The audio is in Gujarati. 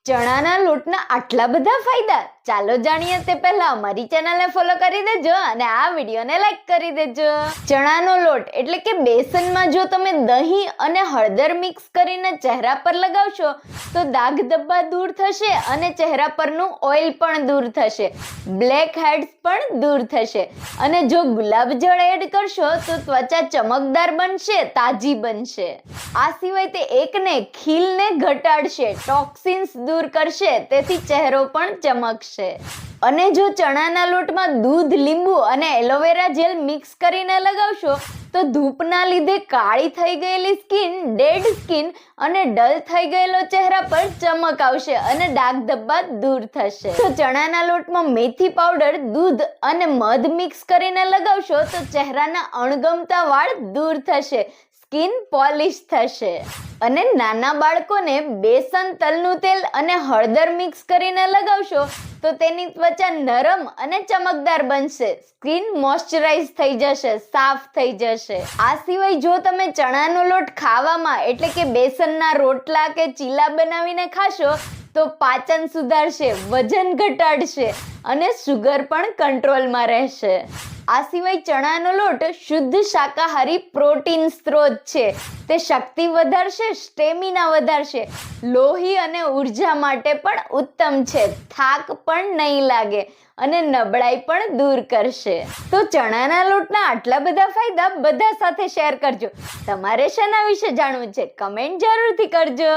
ચણાના લોટના આટલા બધા ફાયદા, ચાલો જાણીએ તે પહેલા અમારી ચેનલને ફોલો કરી દેજો અને આ વિડીયોને લાઈક કરી દેજો. ચણાનો લોટ એટલે કે બેસનમાં જો તમે દહીં અને હળદર મિક્સ કરીને ચહેરા પર લગાવશો તો દાગ ધબ્બા દૂર થશે અને ચહેરા પરનું ઓઇલ પણ દૂર થશે, બ્લેક હેડ્સ પણ દૂર થશે અને જો ગુલાબજળ એડ કરશો તો ત્વચા ચમકદાર બનશે, તાજી બનશે. આ સિવાય તે એકને ખીલને ઘટાડશે, ટોક્સિન્સ દૂર કરશે, તેથી ચહેરો પણ ચમકશે. અને જો ચણાના લોટમાં દૂધ, લીંબુ અને એલોવેરા જેલ મિક્સ કરીને લગાવશો તો ધૂપના લીધે કાળી થઈ ગયેલી સ્કિન, ડેડ સ્કિન અને ડલ થઈ ગયેલો ચહેરા પર ચમક આવશે અને ડાઘ ધબ્બા દૂર થશે. તો ચણાના લોટમાં મેથી પાવડર, દૂધ અને મધ મિક્સ કરીને લગાવશો તો ચહેરાના અણગમતા વાળ દૂર થશે, સ્કિન પોલિશ થશે. અને નાના બાળકોને બેસન, તલનું તેલ અને હળદર મિક્સ કરીને લગાવશો તો તેની ત્વચા નરમ અને ચમકદાર બનશે, સ્કિન મોઇશ્ચરાઇઝ થઈ જશે, સાફ થઈ જશે. આ સિવાય જો તમે ચણાનો લોટ ખાવામાં એટલે કે બેસનના રોટલા કે ચીલા બનાવીને ખાશો તો પાચન સુધારશે, વજન ઘટાડશે અને શુગર પણ કંટ્રોલમાં રહેશે. આ સિવાય ચણાનો લોટ શુદ્ધ શાકાહારી પ્રોટીન સ્ત્રોત છે. તે શક્તિ વધારશે, સ્ટેમિના વધારશે, લોહી અને ઉર્જા માટે પણ ઉત્તમ છે, થાક પણ નહીં લાગે અને નબળાઈ પણ દૂર કરશે. તો ચણાના લોટના આટલા બધા ફાયદા બધા સાથે શેર કરજો. તમારે શેના વિશે જાણવું છે કમેન્ટ જરૂરથી કરજો.